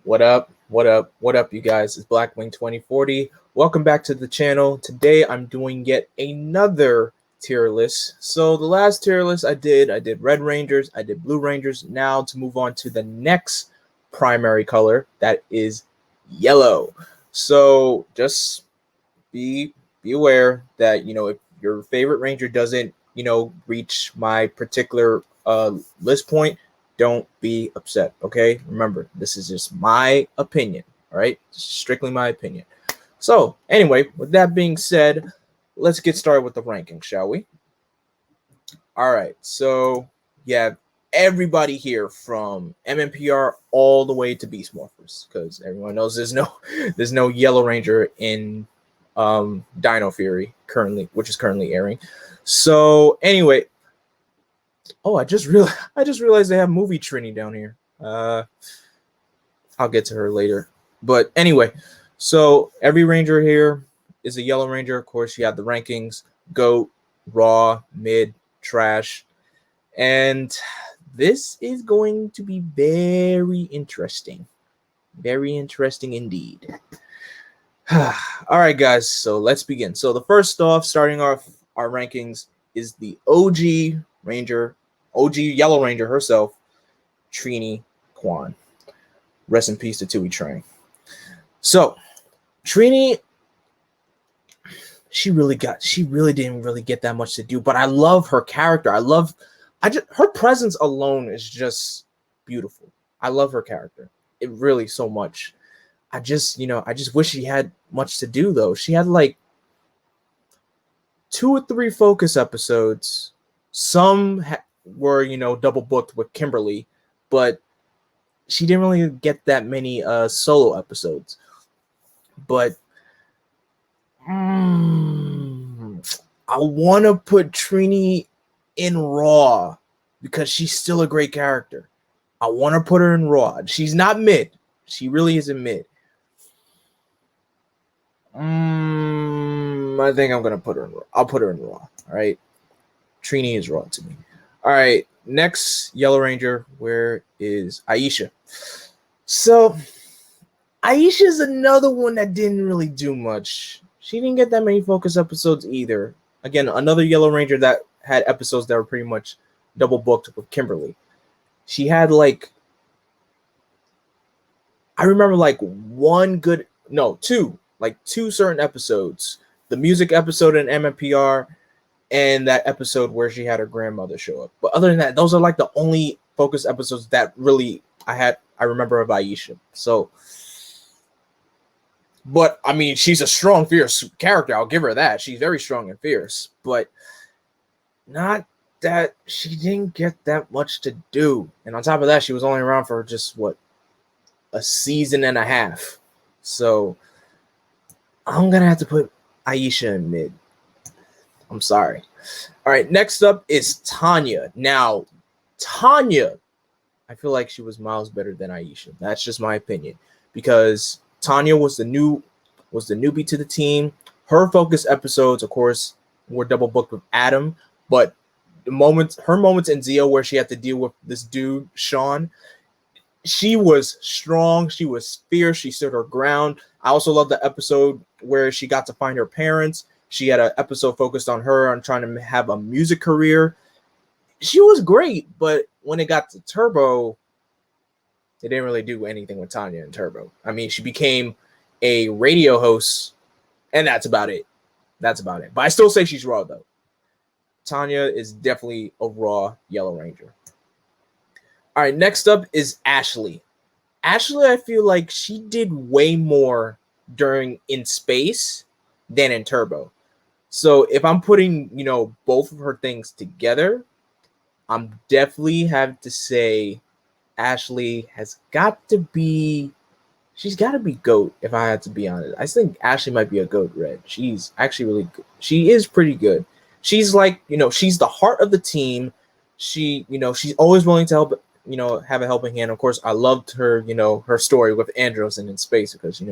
What up? What up? What up, you guys? It's Blackwing 2040. Welcome back to the channel. Today I'm doing yet another tier list. So the last tier list I did Red Rangers, I did Blue Rangers. Now to move on to the next primary color, that is yellow. So just be aware that if your favorite Ranger doesn't reach my particular list point, don't be upset, okay? Remember, this is just my opinion, all right? Strictly my opinion. So, anyway, with that being said, let's get started with the ranking, shall we? All right, so yeah, everybody here from MMPR all the way to Beast Morphers, because everyone knows there's no Yellow Ranger in Dino Fury which is currently airing. So anyway, I just realized they have movie Trini down here. I'll get to her later. But anyway, so every Ranger here is a Yellow Ranger. Of course, you have the rankings: GOAT, Raw, Mid, Trash. And this is going to be very interesting. Very interesting indeed. All right, guys, so let's begin. So the first off, starting off our rankings, is the OG Ranger, OG Yellow Ranger herself, Trini Kwan. Rest in peace to Tui Trang. So Trini, she really didn't really get that much to do, but I love her character. Her presence alone is just beautiful. I love her character. It really so much. I just wish she had much to do, though. She had like 2 or 3 focus episodes. Some were, double booked with Kimberly, but she didn't really get that many solo episodes. But I want to put Trini in Raw because she's still a great character. I want to put her in Raw. She's not mid. She really isn't mid. I think I'm gonna put her in Raw. I'll put her in Raw. All right. Trini is Raw to me. All right. Next Yellow Ranger. Where is Aisha? So Aisha is another one that didn't really do much. She didn't get that many focus episodes either. Again, another Yellow Ranger that had episodes that were pretty much double booked with Kimberly. She had I remember two certain episodes. The music episode in MMPR and that episode where she had her grandmother show up. But other than that, those are like the only focus episodes that really I remember of Aisha. So, but I mean, she's a strong, fierce character. I'll give her that. She's very strong and fierce, but not that she didn't get that much to do. And on top of that, she was only around for just a season and a half. So I'm gonna have to put Aisha in mid. I'm sorry. All right, next up is Tanya. Now, Tanya, I feel like she was miles better than Aisha. That's just my opinion, because Tanya was the newbie to the team. Her focus episodes, of course, were double booked with Adam, but her moments in Zeo where she had to deal with this dude Sean, she was strong. She was fierce. She stood her ground. I also love the episode where she got to find her parents. She had an episode focused on her on trying to have a music career. She was great, but when it got to Turbo, they didn't really do anything with Tanya in Turbo. I mean, she became a radio host, and that's about it. But I still say she's Raw, though. Tanya is definitely a Raw Yellow Ranger. All right, next up is Ashley. Ashley, I feel like she did way more in space than in Turbo. So if I'm putting, both of her things together, I'm definitely have to say Ashley she's got to be GOAT, if I had to be honest. I think Ashley might be a GOAT Red. She's actually really good. She is pretty good. She's she's the heart of the team. She's always willing to help, have a helping hand. Of course, I loved her, her story with Andros and in space, because,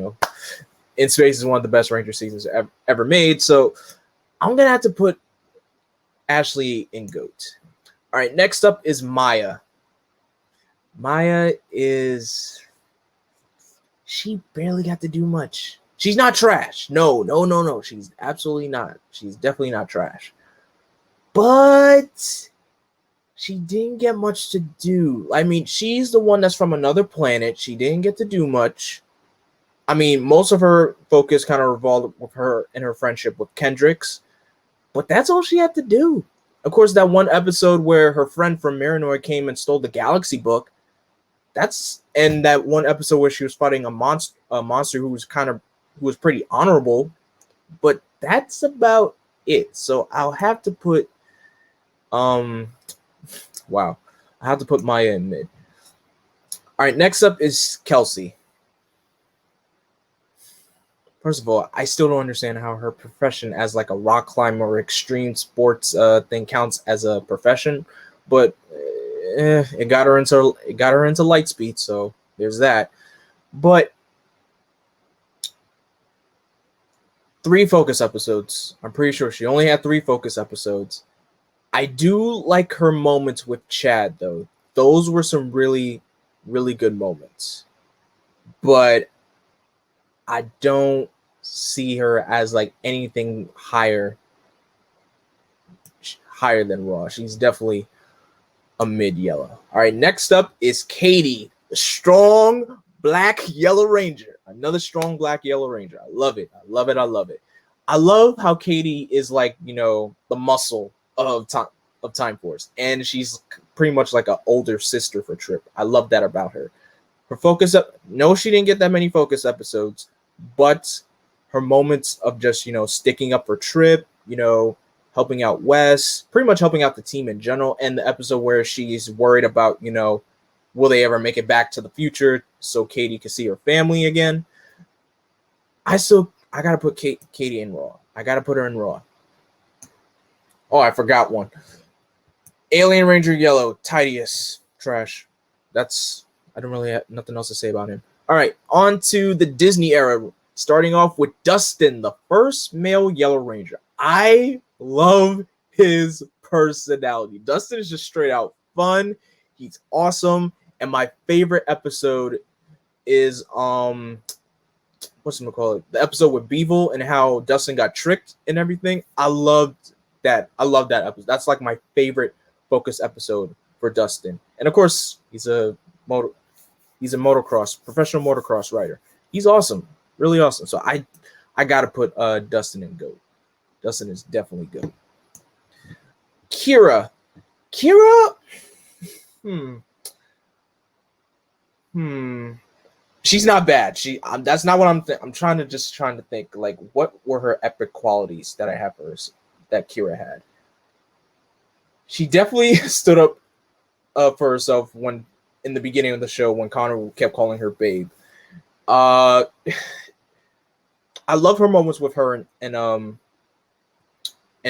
in space is one of the best Ranger seasons ever made. So I'm going to have to put Ashley in GOAT. All right, next up is Maya. Maya is she barely got to do much. She's not trash. No. She's absolutely not. She's definitely not trash. But she didn't get much to do. I mean, she's the one that's from another planet. She didn't get to do much. I mean, most of her focus kind of revolved with her and her friendship with Kendricks. But that's all she had to do. Of course, that one episode where her friend from Marinoid came and stole the Galaxy book. And that one episode where she was fighting a monster who was pretty honorable. But that's about it. So I'll have to put I have to put Maya in mid. All right, next up is Kelsey. First of all, I still don't understand how her profession as like a rock climber or extreme sports thing counts as a profession, but it got her into Lightspeed, so there's that. But 3 focus episodes. I'm pretty sure she only had 3 focus episodes. I do like her moments with Chad, though. Those were some really, really good moments. But I don't see her as like anything higher than Raw. She's definitely a mid yellow. All right, next up is Katie, the strong black yellow ranger. Another strong black yellow ranger. I love it. I love how Katie is like, the muscle of Time Force, and she's pretty much like an older sister for Trip. I love that about her. Her focus she didn't get that many focus episodes, but her moments of just, sticking up for Trip, helping out Wes, pretty much helping out the team in general, and the episode where she's worried about, will they ever make it back to the future so Katie can see her family again. I gotta put Katie in Raw. I gotta put her in Raw. Oh, I forgot one. Alien Ranger Yellow, Tidius, trash. I don't really have nothing else to say about him. All right, on to the Disney era. Starting off with Dustin, the first male Yellow Ranger. I love his personality. Dustin is just straight out fun. He's awesome. And my favorite episode is the episode with Beevil and how Dustin got tricked and everything. I loved that. I love that episode. That's like my favorite focus episode for Dustin. And of course, he's a professional motocross rider. He's awesome. Really awesome. So I gotta put Dustin in GOAT. Dustin is definitely good. Kira. She's not bad. That's not what I'm trying to think. Like, what were her epic qualities that I have for her, that Kira had? She definitely stood up for herself when in the beginning of the show when Connor kept calling her babe. I love her moments with her and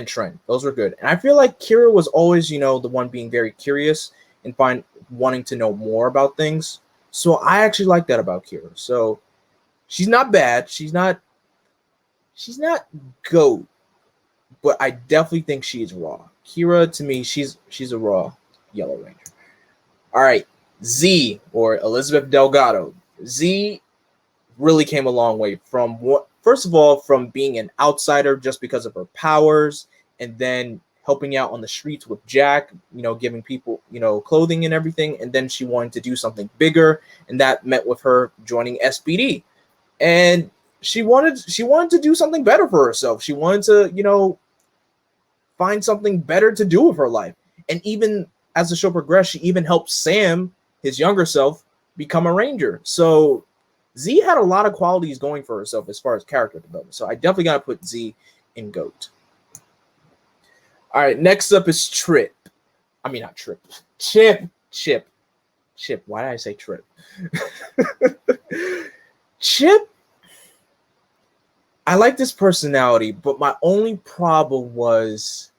Trent. Those were good. And I feel like Kira was always, the one being very curious and wanting to know more about things. So I actually like that about Kira. So she's not bad. She's not GOAT, but I definitely think she is Raw. Kira, to me, she's a Raw Yellow Ranger. All right, Z, or Elizabeth Delgado. Z really came a long way from first of all, from being an outsider just because of her powers, and then helping out on the streets with Jack, giving people, clothing and everything. And then she wanted to do something bigger, and that met with her joining SPD. And she wanted to do something better for herself. She wanted to, find something better to do with her life. And even as the show progressed, she even helped Sam, his younger self, become a ranger. So Z had a lot of qualities going for herself as far as character development. So I definitely got to put Z in GOAT. All right, next up is Trip. I mean, not Trip. Chip. Why did I say Trip? Chip. I like this personality, but my only problem was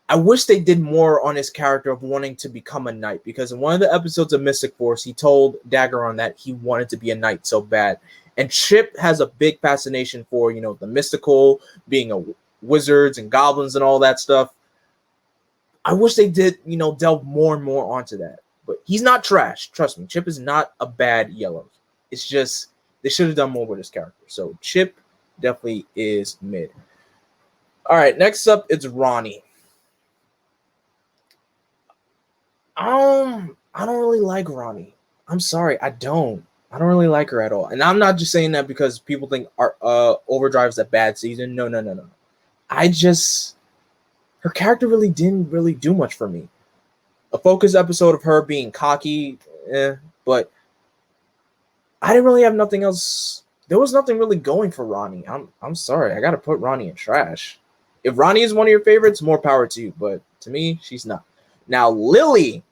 I wish they did more on his character of wanting to become a knight, because in one of the episodes of Mystic Force, he told Daggeron that he wanted to be a knight so bad. And Chip has a big fascination for, the mystical, being a wizards and goblins and all that stuff. I wish they did, delve more and more onto that. But he's not trash. Trust me, Chip is not a bad yellow. It's just they should have done more with his character. So Chip definitely is mid. All right, next up it's Ronnie. I don't really like Ronnie. I'm sorry, I don't. I don't really like her at all. And I'm not just saying that because people think Overdrive's a bad season. No. I just her character really didn't really do much for me. A focus episode of her being cocky, but I didn't really have nothing else. There was nothing really going for Ronnie. I'm sorry. I gotta put Ronnie in trash. If Ronnie is one of your favorites, more power to you. But to me, she's not. Now, Lily,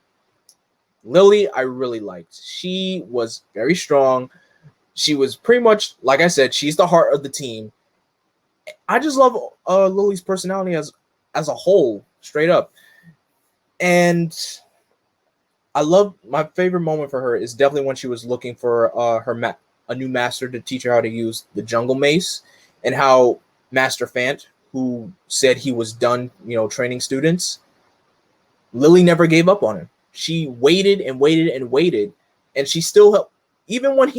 I really liked. She was very strong. She was pretty much, like I said, she's the heart of the team. I just love Lily's personality as a whole, straight up. And I love my favorite moment for her is definitely when she was looking for a new master to teach her how to use the jungle mace, and how Master Fant, who said he was done, training students, Lily never gave up on him. She waited and waited and waited, and she still helped. Even when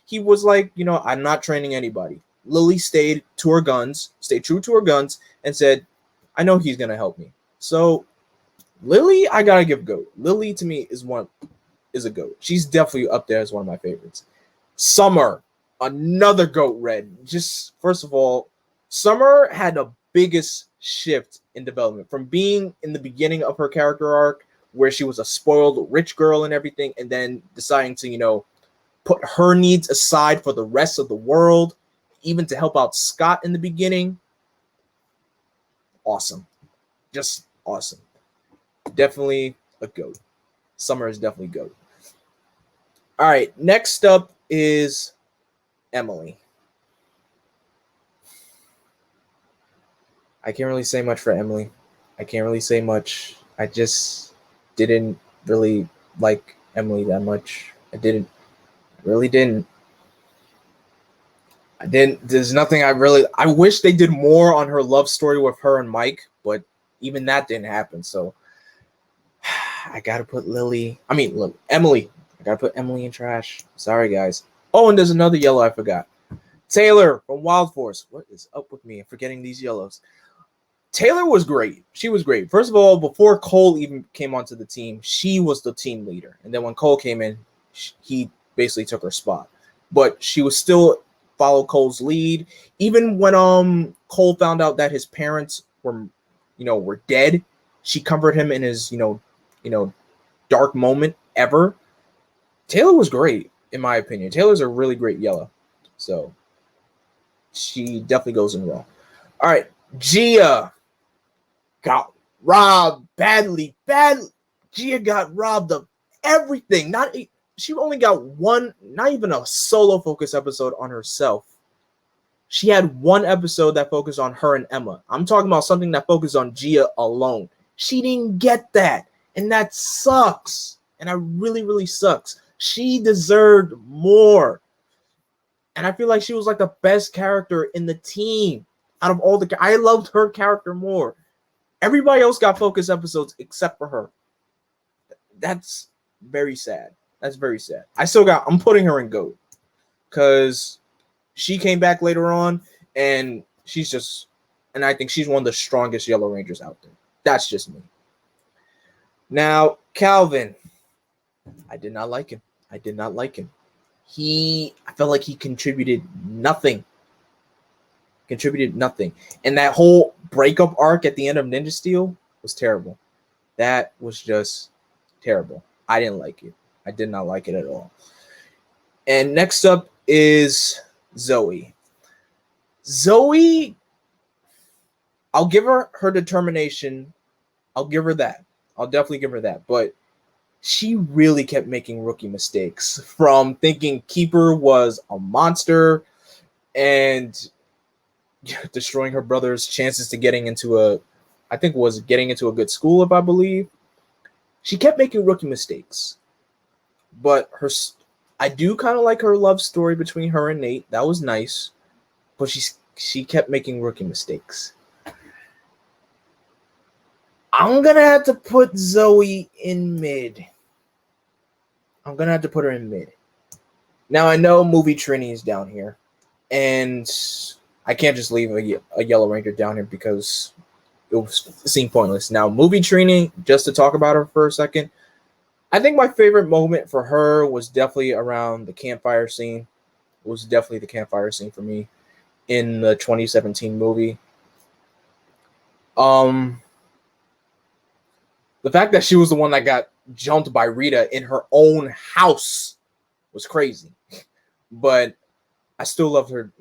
he was like, I'm not training anybody. Lily stayed true to her guns, and said, I know he's gonna help me. So Lily, I gotta give GOAT. Lily to me is a GOAT. She's definitely up there as one of my favorites. Summer, another GOAT red. Just first of all, Summer had the biggest shift in development from being in the beginning of her character arc where she was a spoiled rich girl and everything, and then deciding to, put her needs aside for the rest of the world, even to help out Scott in the beginning. Awesome. Just awesome. Definitely a GOAT. Summer is definitely GOAT. All right, next up is Emily. I can't really say much for Emily. I can't really say much. I just didn't really like Emily that much. I really didn't. There's nothing I wish they did more on her love story with her and Mike, but even that didn't happen. So I gotta put Emily. I gotta put Emily in trash. Sorry, guys. Oh, and there's another yellow I forgot. Taylor from Wild Force. What is up with me? I'm forgetting these yellows. Taylor was great. She was great. First of all, before Cole even came onto the team, she was the team leader. And then when Cole came in, he basically took her spot. But she was still follow Cole's lead. Even when Cole found out that his parents were dead, she comforted him in his, dark moment ever. Taylor was great, in my opinion. Taylor's a really great yellow. So she definitely goes in raw. All right, Gia got robbed badly. Gia got robbed of everything. She only got one, not even a solo focus episode on herself. She had one episode that focused on her and Emma. I'm talking about something that focused on Gia alone. She didn't get that, and that sucks. And that really, really sucks. She deserved more. And I feel like she was like the best character in the team. Out of all I loved her character more. Everybody else got focus episodes except for her. That's very sad. That's very sad. I'm putting her in GOAT. Because she came back later on, and I think she's one of the strongest Yellow Rangers out there. That's just me. Now, Calvin. I did not like him. I felt like he contributed nothing. And that whole breakup arc at the end of Ninja Steel was terrible. That was just terrible. I didn't like it. I did not like it at all. And next up is Zoe. I'll give her determination. I'll give her that. I'll definitely give her that. But she really kept making rookie mistakes, from thinking Keeper was a monster and destroying her brother's chances to getting into a good school, if I believe. She kept making rookie mistakes. But I do kind of like her love story between her and Nate. That was nice. But she kept making rookie mistakes. I'm going to have to put Zoe in mid. I'm going to have to put her in mid. Now I know movie Trini is down here, and I can't just leave a Yellow Ranger down here because it was seem pointless. Now movie Trini, just to talk about her for a second, I think my favorite moment for her was definitely around the campfire scene. It was definitely the campfire scene for me in the 2017 movie. Um, the fact that she was the one that got jumped by Rita in her own house was crazy. But I still loved her,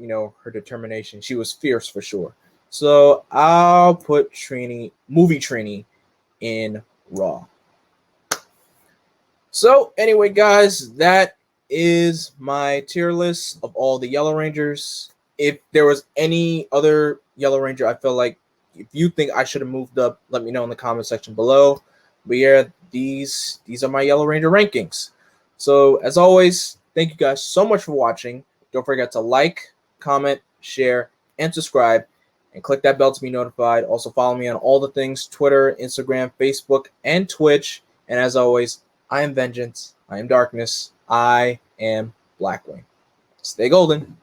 her determination. She was fierce for sure. So I'll put movie Trini in Raw. So anyway, guys, that is my tier list of all the Yellow Rangers. If there was any other Yellow Ranger I feel like if you think I should have moved up, let me know in the comment section below. But yeah, these are my Yellow Ranger rankings. So as always, thank you guys so much for watching. Don't forget to like, comment, share, and subscribe. And click that bell to be notified. Also follow me on all the things, Twitter, Instagram, Facebook, and Twitch. And as always, I am Vengeance. I am Darkness. I am Blackwing. Stay golden.